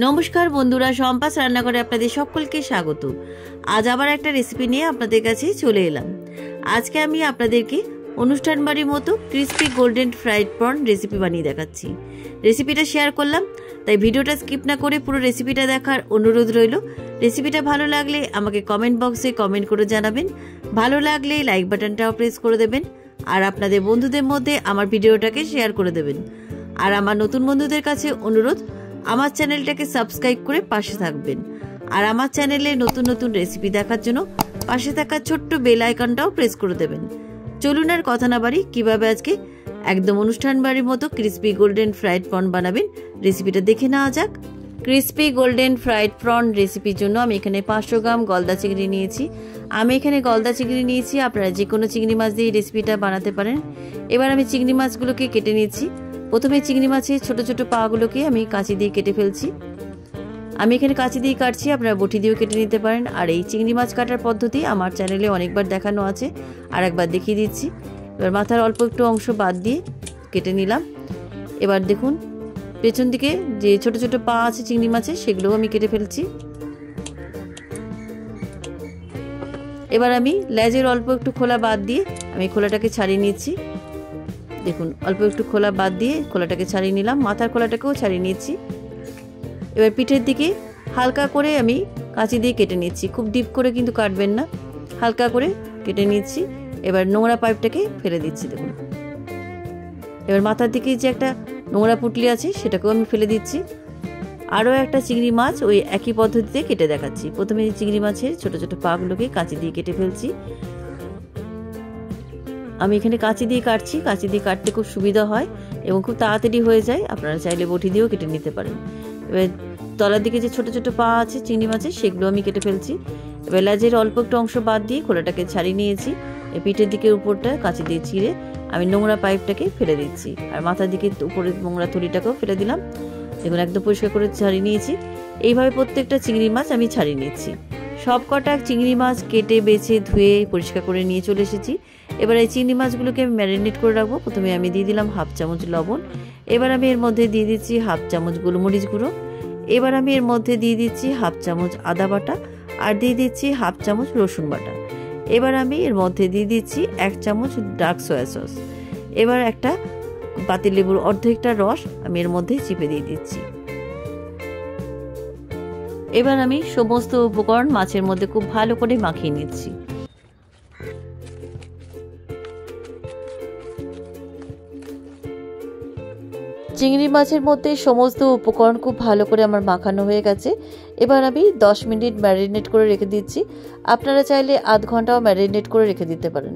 নমস্কার বন্ধুরা, সম্পাস রান্নাঘরে আপনাদের সকলকে স্বাগত। আজ আবার একটা রেসিপি নিয়ে আপনাদের কাছে চলে এলাম। আজকে আমি আপনাদেরকে অনুষ্ঠান বাড়ির মতো crispy golden fried prawn recipe বানিয়ে দেখাচ্ছি। রেসিপিটা শেয়ার করলাম, তাই ভিডিওটা স্কিপ না করে পুরো রেসিপিটা দেখার অনুরোধ রইল। রেসিপিটা ভালো লাগলে আমাকে কমেন্ট বক্সে কমেন্ট করে জানাবেন। ভালো লাগলে লাইক বাটনটাও প্রেস করে দেবেন, আর আপনাদের বন্ধুদের মধ্যে আমার ভিডিওটাকে শেয়ার করে দেবেন। আর আমার নতুন বন্ধুদের কাছে অনুরোধ, আমার চ্যানেলটাকে সাবস্ক্রাইব করে পাশে থাকবেন। আর আমার চ্যানেলে নতুন নতুন রেসিপি দেখার জন্য পাশে থাকা ছোট্ট বেল আইকনটাও প্রেস করে দেবেন। চলুন আর কথা না বাড়ি, কিভাবে আজকে একদম অনুষ্ঠান বাড়ির মতো ক্রিস্পি গোল্ডেন ফ্রাইড প্রন বানাবেন রেসিপিটা দেখে নেওয়া যাক। ক্রিস্পি গোল্ডেন ফ্রাইড প্রন রেসিপির জন্য আমি এখানে 500 গ্রাম গলদা চিংড়ি নিয়েছি। আমি এখানে গলদা চিংড়ি নিয়েছি, আপনারা যে কোনো চিংড়ি মাছ দিয়ে রেসিপিটা বানাতে পারেন। এবার আমি চিংড়ি মাছগুলোকে কেটে নিয়েছি। প্রথমে চিংড়ি মাছের ছোট ছোট পাগুলোকে আমি কাঁচি দিয়ে কেটে ফেলছি। আমি এখানে কাঁচি দিয়ে কাটছি, আপনারা বটি দিয়েও কেটে নিতে পারেন। আর এই চিংড়ি মাছ কাটার পদ্ধতি আমার চ্যানেলে অনেকবার দেখানো আছে, আর একবার দেখিয়ে দিচ্ছি। এবার মাথার অল্প একটু অংশ বাদ দিয়ে কেটে নিলাম। এবার দেখুন পেছন দিকে যে ছোট ছোট পা আছে চিংড়ি মাছের, সেগুলোও আমি কেটে ফেলছি। এবার আমি লেজের অল্প একটু খোলা বাদ দিয়ে আমি খোলাটাকে ছাড়িয়ে নিচ্ছি। দেখুন অল্প একটু খোলা বাদ দিয়ে খোলাটাকে ছাড়িয়ে নিলাম, মাথার খোলাটাকেও ছাড়িয়ে নিচ্ছি। এবার পিঠের দিকে হালকা করে আমি কাঁচি দিয়ে কেটে নিচ্ছি, খুব ডিপ করে কিন্তু কাটবেন না, হালকা করে কেটে নিচ্ছি। এবার নোংরা পাইপটাকে ফেলে দিচ্ছি। দেখুন এবার মাথার দিকে যে একটা নোংরা পুটলি আছে সেটাকেও আমি ফেলে দিচ্ছি। আরও একটা চিংড়ি মাছ ওই একই পদ্ধতিতে কেটে দেখাচ্ছি। প্রথমে চিংড়ি মাছের ছোট ছোট পাগুলোকে কাঁচি দিয়ে কেটে ফেলছি। আমি এখানে কাঁচি দিয়ে কাটছি, কাঁচি দিয়ে কাটতে খুব সুবিধা হয় এবং খুব তাড়াতাড়ি হয়ে যায়। আপনারা চাইলে বটি দিয়েও কেটে নিতে পারেন। এবার তলার দিকে যে ছোট ছোট পা আছে চিংড়ি মাছের, সেগুলো আমি কেটে ফেলছি। এবার লেজের অল্প একটু অংশ বাদ দিয়ে খোলাটাকে ছাড়িয়ে নিয়েছি। এই পিঠের দিকের উপরটা কাঁচি দিয়ে চিড়ে আমি নোংরা পাইপটাকে ফেলে দিচ্ছি, আর মাথার দিকে উপরে নোংরা থলিটাকেও ফেলে দিলাম। দেখুন একদম পরিষ্কার করে ছাড়িয়ে নিয়েছি। এইভাবে প্রত্যেকটা চিংড়ি মাছ আমি ছাড়িয়ে নিচ্ছি। সব কটা চিংড়ি মাছ কেটে বেছে ধুয়ে পরিষ্কার করে নিয়ে চলে এসেছি। এবার এই চিংড়ি মাছগুলোকে আমি ম্যারিনেট করে রাখবো। প্রথমে আমি দিয়ে দিলাম 1/2 চামচ লবণ। এবার আমি এর মধ্যে দিয়ে দিচ্ছি 1/2 চামচ গোলমরিচ গুঁড়ো। এবার আমি এর মধ্যে দিয়ে দিচ্ছি 1/2 চামচ আদা বাটা, আর দিয়ে দিচ্ছি 1/2 চামচ রসুন বাটা। এবার আমি এর মধ্যে দিয়ে দিচ্ছি 1 চামচ ডার্ক সয়া সস। এবার একটা পাতিলেবুর অর্ধেকটা রস আমি এর মধ্যে চিপে দিয়ে দিচ্ছি। এবার আমি সমস্ত উপকরণ মাছের মধ্যে খুব ভালো করে মাখিয়ে নিচ্ছি। চিংড়ি মাছের মধ্যে সমস্ত উপকরণ খুব ভালো করে আমার মাখানো হয়ে গেছে। এবার আমি 10 মিনিট ম্যারিনেট করে রেখে দিচ্ছি। আপনারা চাইলে আধ ঘন্টাও ম্যারিনেট করে রেখে দিতে পারেন।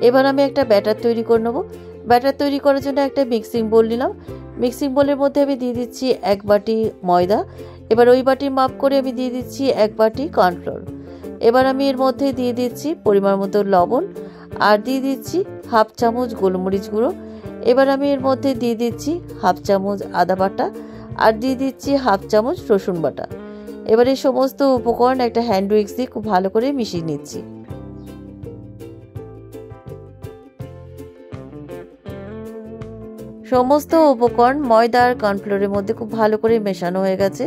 এবার আমি একটা ব্যাটার তৈরি করে নেব। ব্যাটার তৈরি করার জন্য একটা মিক্সিং বোল নিলাম। মিক্সিং বোলের মধ্যে আমি দিয়ে দিচ্ছি 1 বাটি ময়দা। এবার ওই বাটির মাপ করে আমি দিয়ে দিচ্ছি 1 বাটি কর্নফ্লোর। এবার আমি এর মধ্যে দিয়ে দিচ্ছি পরিমাণ মতো লবণ, আর দিয়ে দিচ্ছি 1/2 চামচ গোলমরিচ গুঁড়ো। এবার আমি এর মধ্যে দিয়ে দিচ্ছি 1/2 চামচ আদা বাটা, আর দিয়ে দিচ্ছি 1/2 চামচ রসুন বাটা। এবার এই সমস্ত উপকরণ একটা হ্যান্ড উইক্স দিয়ে খুব ভালো করে মিশিয়ে নিচ্ছি। সমস্ত উপকরণ ময়দা আর কর্নফ্লোরের মধ্যে খুব ভালো করে মেশানো হয়ে গেছে।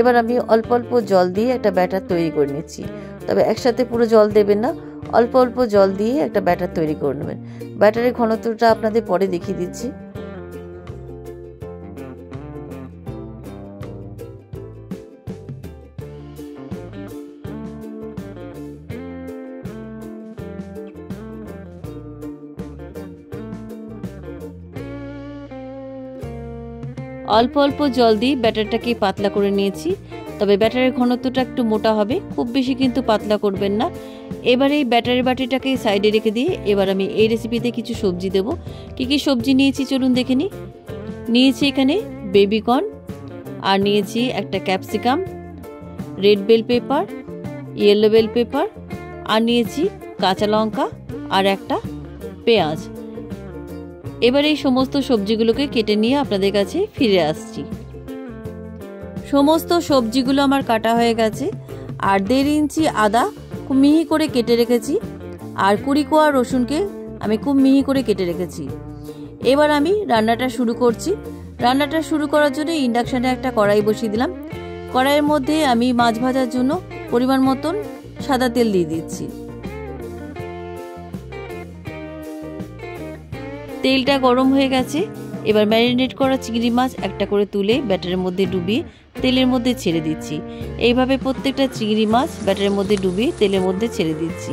এবার আমি অল্প অল্প জল দিয়ে একটা ব্যাটার তৈরি করে নিচ্ছি। তবে একসাথে পুরো জল দেবেন না, অল্প অল্প জল দিয়ে একটা ব্যাটার তৈরি করে নেবেন। ব্যাটারের ঘনত্বটা আপনাদের পরে দেখিয়ে দিচ্ছি। অল্প অল্প জল দিয়ে ব্যাটারটাকে পাতলা করে নিয়েছি। তবে ব্যাটারের ঘনত্বটা একটু মোটা হবে, খুব বেশি কিন্তু পাতলা করবেন না। এবার এই ব্যাটারের বাটিটাকে সাইডে রেখে দিয়ে এবার আমি এই রেসিপিতে কিছু সবজি দেব। কী কী সবজি নিয়েছি চলুন দেখে নিই। নিয়েছি এখানে বেবিকর্ন, আর নিয়েছি একটা capsicum, red bell pepper, yellow bell pepper, আর নিয়েছি কাঁচা লঙ্কা আর একটা পেঁয়াজ। এবার এই সমস্ত সবজিগুলোকে কেটে নিয়ে আপনাদের কাছে ফিরে আসছি। সমস্ত সবজিগুলো আমার কাটা হয়ে গেছে। আর 1.5 ইঞ্চি আদা খুব মিহি করে কেটে রেখেছি, আর 20 কোয়া রসুনকে আমি খুব মিহি করে কেটে রেখেছি। এবার আমি রান্নাটা শুরু করছি। রান্নাটা শুরু করার জন্য ইন্ডাকশানে একটা কড়াই বসিয়ে দিলাম। কড়াইয়ের মধ্যে আমি মাছ ভাজার জন্য পরিমাণ মতন সাদা তেল দিয়ে দিচ্ছি। তেলটা গরম হয়ে গেছে। এবার ম্যারিনেট করা চিংড়ি মাছ একটা করে তুলে ব্যাটারের মধ্যে ডুবিয়ে তেলের মধ্যে ছেড়ে দিচ্ছি। এইভাবে প্রত্যেকটা চিংড়ি মাছ ব্যাটারের মধ্যে ডুবিয়ে তেলের মধ্যে ছেড়ে দিচ্ছি।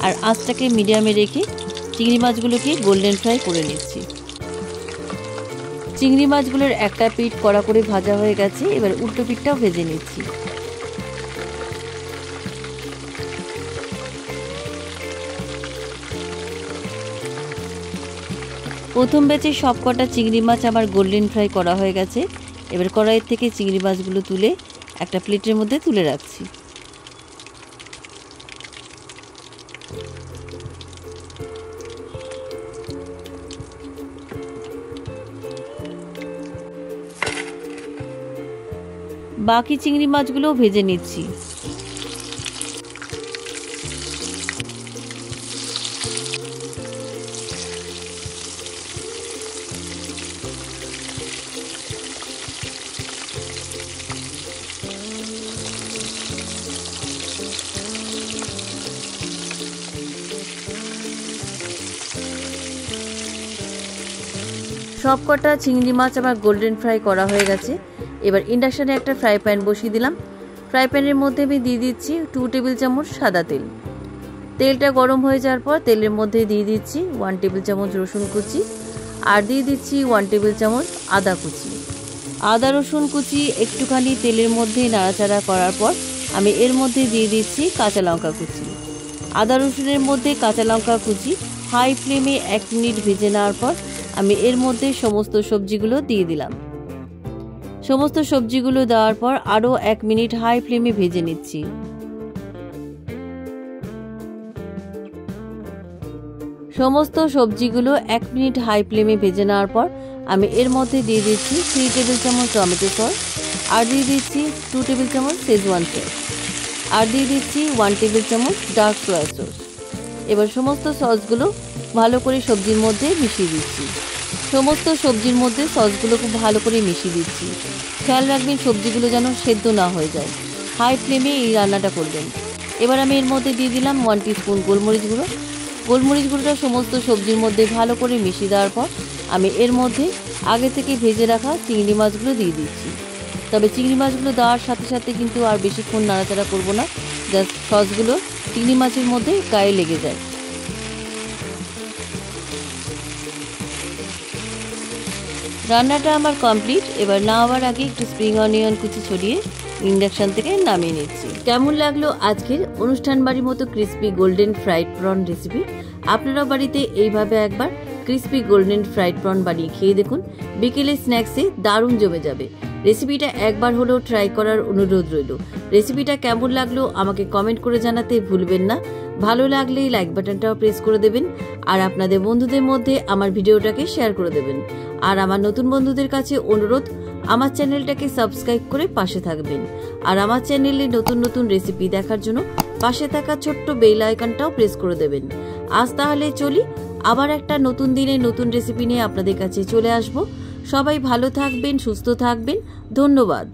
আর আঁচটাকে মিডিয়ামে রেখে চিংড়ি মাছগুলোকে গোল্ডেন ফ্রাই করে নিচ্ছি। চিংড়ি মাছগুলোর একটা পিঠ কড়া করে ভাজা হয়ে গেছে। এবার উল্টো পিঠটাও ভেজে নিচ্ছি। প্রথম ব্যাচে সবকটা চিংড়ি মাছ আমার গোল্ডেন ফ্রাই করা হয়ে গেছে। এবার কড়াইয়ের থেকে চিংড়ি মাছগুলো তুলে একটা প্লেটের মধ্যে তুলে রাখছি। বাকি চিংড়ি মাছগুলোও ভেজে নিচ্ছি। সবকটা চিংড়ি মাছ আমার গোল্ডেন ফ্রাই করা হয়ে গেছে। এবার ইন্ডাকশানে একটা ফ্রাই প্যান বসিয়ে দিলাম। ফ্রাই প্যানের মধ্যে আমি দিয়ে দিচ্ছি 2 টেবিল চামচ সাদা তেল। তেলটা গরম হয়ে যাওয়ার পর তেলের মধ্যে দিয়ে দিচ্ছি 1 টেবিল চামচ রসুন কুচি আর দিয়ে দিচ্ছি 1 টেবিল চামচ আদা কুচি। আদা রসুন কুচি একটুখানি তেলের মধ্যে নাড়াচাড়া করার পর আমি এর মধ্যে দিয়ে দিচ্ছি কাঁচা লঙ্কা কুচি। আদা রসুনের মধ্যে কাঁচা লঙ্কা কুচি হাই ফ্লেমে 1 মিনিট ভেজে নেওয়ার পর আমি এর মধ্যে সমস্ত সবজিগুলো দিয়ে দিলাম। সমস্ত সবজিগুলো দেওয়ার পর আরও 1 মিনিট হাই ফ্লেমে ভেজে নিচ্ছি। সমস্ত সবজিগুলো 1 মিনিট হাই ফ্লেমে ভেজে নেওয়ার পর আমি এর মধ্যে দিয়ে দিচ্ছি 3 টেবিল চামচ টমেটো সস আর দিয়ে দিচ্ছি 2 টেবিল চামচ শেজওয়ান সস আর দিয়ে দিচ্ছি 1 টেবিল চামচ ডার্ক সয়া সস। এবার সমস্ত সসগুলো ভালো করে সবজির মধ্যে মিশিয়ে দিচ্ছি। সমস্ত সবজির মধ্যে সসগুলো খুব ভালো করে মিশিয়ে দিচ্ছি। খেয়াল রাখবেন সবজিগুলো যেন সেদ্ধ না হয়ে যায়। হাই ফ্লেমে এই রান্নাটা করবেন। এবার আমি এর মধ্যে দিয়ে দিলাম 1 টিস্পুন গোলমরিচ গুঁড়ো। গোলমরিচ গুঁড়োটা সমস্ত সবজির মধ্যে ভালো করে মিশিয়ে দেওয়ার পর আমি এর মধ্যে আগে থেকে ভেজে রাখা চিংড়ি মাছগুলো দিয়ে দিচ্ছি। তবে চিংড়ি মাছগুলো দেওয়ার সাথে সাথে কিন্তু আর বেশিক্ষণ নাড়াচাড়া করব না, জাস্ট সসগুলো চিংড়ি মাছের মধ্যে গায়ে লেগে যায়। রান্নাটা আমার কমপ্লিট। এবার নামাবার আগে একটু স্প্রিং অনিয়ন কুচি ছড়িয়ে ইন্ডাকশন থেকে নামিয়ে নিচ্ছি। কেমন লাগলো আজকের অনুষ্ঠান বাড়ির মতো crispy golden fried prawn recipe? আপনারা বাড়িতে এইভাবে একবার ক্রিস্পি গোল্ডেন ফ্রাইড প্রন বানিয়ে খেয়ে দেখুন। বিকেলে স্ন্যাক্সে দারুণ জমে যাবে। রেসিপিটা একবার হলেও ট্রাই করার অনুরোধ রইল। রেসিপিটা কেমন লাগলো আমাকে কমেন্ট করে জানাতে ভুলবেন না। ভালো লাগলেই লাইক বাটনটাও প্রেস করে দেবেন আর আপনাদের বন্ধুদের মধ্যে আমার ভিডিওটাকে শেয়ার করে দেবেন। আর আমার নতুন বন্ধুদের কাছে অনুরোধ, আমার চ্যানেলটাকে সাবস্ক্রাইব করে পাশে থাকবেন। আর আমার চ্যানেলে নতুন নতুন রেসিপি দেখার জন্য পাশে থাকা ছোট্ট বেল আইকনটাও প্রেস করে দেবেন। আজ তাহলে চলি, আবার একটা নতুন দিনে নতুন রেসিপি নিয়ে আপনাদের কাছে চলে আসব। সবাই ভালো থাকবেন, সুস্থ থাকবেন। ধন্যবাদ।